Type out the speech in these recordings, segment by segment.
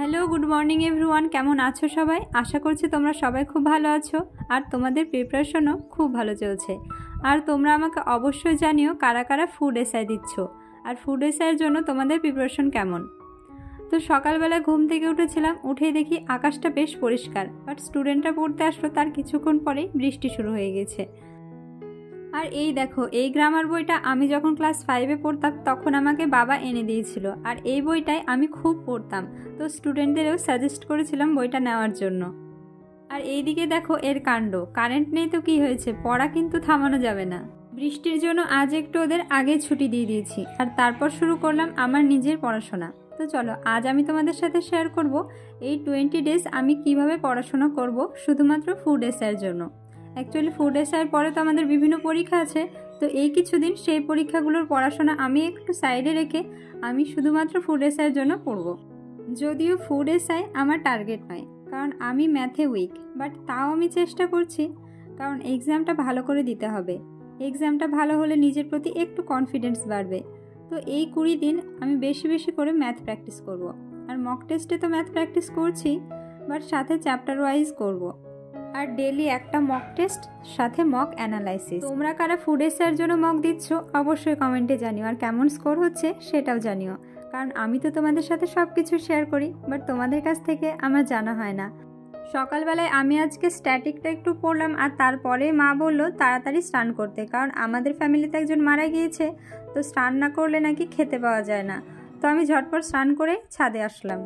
Hello, good morning everyone. কেমন আছো সবাই? আশা করছি তোমরা সবাই খুব ভালো আছো আর তোমাদের প্রিপারেশনও খুব ভালো চলছে। আর তোমরা আমাকে অবশ্যই জানিও কারা কারা ফুড এসআই দিচ্ছ আর ফুড এসআইয়ের জন্য তোমাদের প্রিপারেশন কেমন। তো সকালবেলা ঘুম থেকে উঠেছিলাম, উঠেই দেখি আকাশটা বেশ পরিষ্কার, বাট স্টুডেন্টরা পড়তে আসলো তার কিছুক্ষণ পরেই বৃষ্টি শুরু হয়ে গেছে। আর এই দেখো, এই গ্রামার বইটা আমি যখন ক্লাস 5-এ পড়তাম তখন আমাকে বাবা এনে দিয়েছিল, আর এই বইটাই আমি খুব পড়তাম। তো স্টুডেন্টদেরও সাজেস্ট করেছিলাম বইটা নেওয়ার জন্য। আর এইদিকে দেখো এর কাণ্ড, কারেন্ট নেই তো কি হয়েছে, পড়া কিন্তু থামানো যাবে না। বৃষ্টির জন্য আজ একটু ওদের আগে ছুটি দিয়ে দিয়েছি, আর তারপর শুরু করলাম আমার নিজের পড়াশোনা। তো চলো, আজ আমি তোমাদের সাথে শেয়ার করব এই 20 ডেজ আমি কিভাবে পড়াশোনা করব শুধুমাত্র ফুড এসআইয়ের জন্য। অ্যাকচুয়ালি ফুড এসআইয়ের পরে তো আমাদের বিভিন্ন পরীক্ষা আছে, তো এই কিছুদিন সেই পরীক্ষাগুলোর পড়াশোনা আমি একটু সাইডে রেখে আমি শুধুমাত্র ফুড এসআইয়ের জন্য পড়ব। যদিও ফুড এসআই আমার টার্গেট নয়, কারণ আমি ম্যাথে উইক, বাট তাও আমি চেষ্টা করছি, কারণ এক্সামটা ভালো করে দিতে হবে। এক্সামটা ভালো হলে নিজের প্রতি একটু কনফিডেন্স বাড়বে। তো এই 20 দিন আমি বেশি বেশি করে ম্যাথ প্র্যাকটিস করব। আর মক টেস্টে তো ম্যাথ প্র্যাকটিস করছি, বাট সাথে চ্যাপ্টার ওয়াইজ করব। আর ডেলি একটা মক টেস্ট, সাথে মক অ্যানালাইসিস। তোমরা কারা ফুড এসআইয়ের জন্য মক দিচ্ছ অবশ্যই কমেন্টে জানিও, আর কেমন স্কোর হচ্ছে সেটাও জানিও। কারণ আমি তো তোমাদের সাথে সব কিছু শেয়ার করি, বাট তোমাদের কাছ থেকে আমার জানা হয় না। সকালবেলায় আমি আজকে স্ট্যাটিকটা একটু পড়লাম, আর তারপরে মা বললো তাড়াতাড়ি স্নান করতে, কারণ আমাদের ফ্যামিলিতে একজন মারা গিয়েছে, তো স্নান না করলে নাকি খেতে পাওয়া যায় না। তো আমি ঝটপট স্নান করে ছাদে আসলাম।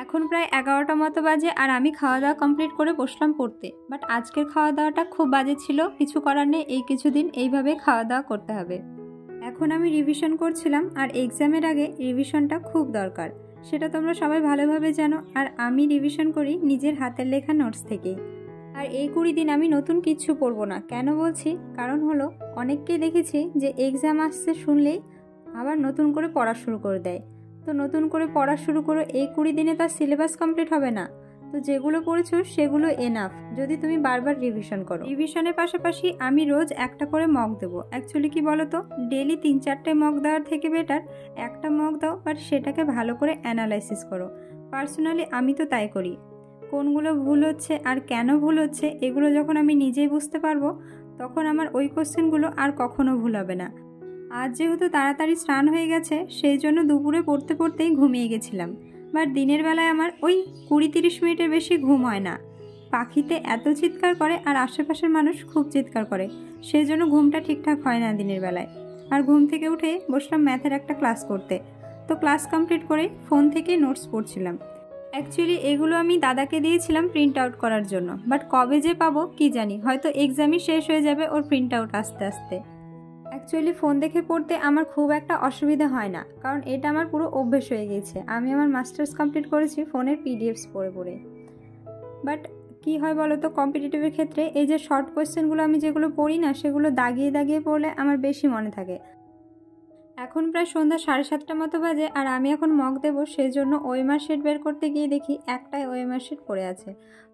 এখন প্রায় 11টা মতো বাজে, আর আমি খাওয়া দাওয়া কমপ্লিট করে বসলাম পড়তে। বাট আজকের খাওয়া দাওয়াটা খুব বাজে ছিল, কিছু করার নেই, এই কিছুদিন এইভাবে খাওয়া দাওয়া করতে হবে। এখন আমি রিভিশন করছিলাম, আর এক্সামের আগে রিভিশনটা খুব দরকার, সেটা তোমরা সবাই ভালোভাবে জানো। আর আমি রিভিশন করি নিজের হাতের লেখা নোটস থেকেই। আর এই 20 দিন আমি নতুন কিচ্ছু পড়বো না। কেন বলছি? কারণ হলো, অনেককেই দেখেছি যে এক্সাম আসছে শুনলেই আবার নতুন করে পড়া শুরু করে দেয়। তো নতুন করে পড়া শুরু করো, এই 20 দিনে তার সিলেবাস কমপ্লিট হবে না। তো যেগুলো পড়েছো সেগুলো এনাফ, যদি তুমি বারবার রিভিশন করো। রিভিশনের পাশাপাশি আমি রোজ একটা করে মক দেবো। অ্যাকচুয়ালি কি বলো তো, ডেলি 3-4টে মক দেওয়ার থেকে বেটার একটা মক দাও, বাট সেটাকে ভালো করে অ্যানালাইসিস করো। পার্সোনালি আমি তো তাই করি। কোনগুলো ভুল হচ্ছে আর কেন ভুল হচ্ছে এগুলো যখন আমি নিজেই বুঝতে পারবো, তখন আমার ওই কোশ্চেনগুলো আর কখনো ভুল হবে না। আজ যেহেতু তাড়াতাড়ি স্নান হয়ে গেছে, সেই জন্য দুপুরে পড়তে পড়তেই ঘুমিয়ে গেছিলাম। বাট দিনের বেলায় আমার ওই 20-30 মিনিটের বেশি ঘুম হয় না। পাখিতে এত চিৎকার করে আর আশেপাশের মানুষ খুব চিৎকার করে, সেই জন্য ঘুমটা ঠিকঠাক হয় না দিনের বেলায়। আর ঘুম থেকে উঠে বসলাম ম্যাথের একটা ক্লাস করতে। তো ক্লাস কমপ্লিট করে ফোন থেকেই নোটস পড়ছিলাম। অ্যাকচুয়ালি এগুলো আমি দাদাকে দিয়েছিলাম প্রিন্ট আউট করার জন্য, বাট কবে যে পাবো কি জানি, হয়তো এক্সামই শেষ হয়ে যাবে ওর প্রিন্ট আউট আস্তে আস্তে। অ্যাকচুয়ালি ফোন দেখে পড়তে আমার খুব একটা অসুবিধা হয় না, কারণ এটা আমার পুরো অভ্যেস হয়ে গেছে। আমি আমার মাস্টার্স কমপ্লিট করেছি ফোনের পিডিএফস পড়ে পড়ে। বাট কি হয় বলো তো, কম্পিটিটিভের ক্ষেত্রে এই যে শর্ট কোয়েশ্চেনগুলো আমি যেগুলো পড়ি না, সেগুলো দাগিয়ে দাগিয়ে পড়লে আমার বেশি মনে থাকে। এখন প্রায় সন্ধ্যা 7:30 মতো বাজে, আর আমি এখন মক দেবো, সেই জন্য ওএমআর শিট বের করতে গিয়ে দেখি একটাই ওএমআর শিট পড়ে আছে।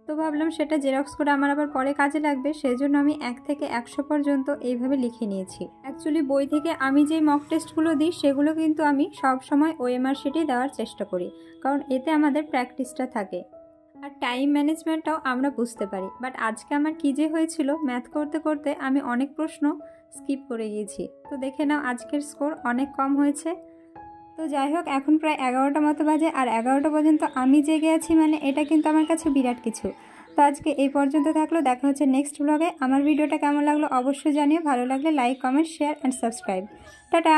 তো ভাবলাম সেটা জেরক্স করে আমার আবার পরে কাজে লাগবে, সেই জন্য আমি 1 থেকে 100 পর্যন্ত এইভাবে লিখে নিয়েছি। অ্যাকচুয়ালি বই থেকে আমি যে মক টেস্টগুলো দিই সেগুলো কিন্তু আমি সব সময় ওএমআর শিটেই দেওয়ার চেষ্টা করি, কারণ এতে আমাদের প্র্যাকটিসটা থাকে আর টাইম ম্যানেজমেন্টটাও আমরা বুঝতে পারি। বাট আজকে আমার কী যে হয়েছিল, ম্যাথ করতে করতে আমি অনেক প্রশ্ন স্কিপ করে গিয়েছি। তো দেখে নাও আজকের স্কোর অনেক কম হয়েছে। তো যাই হোক, এখন প্রায় 11টা মতো বাজে, আর 11টা পর্যন্ত আমি জেগে আছি, মানে এটা কিন্তু আমার কাছে বিরাট কিছু। তো আজকে এই পর্যন্ত থাকলো, দেখা হচ্ছে নেক্সট ব্লগে। আমার ভিডিওটা কেমন লাগলো অবশ্যই জানিও, ভালো লাগলে like, comment, share and subscribe. Tata.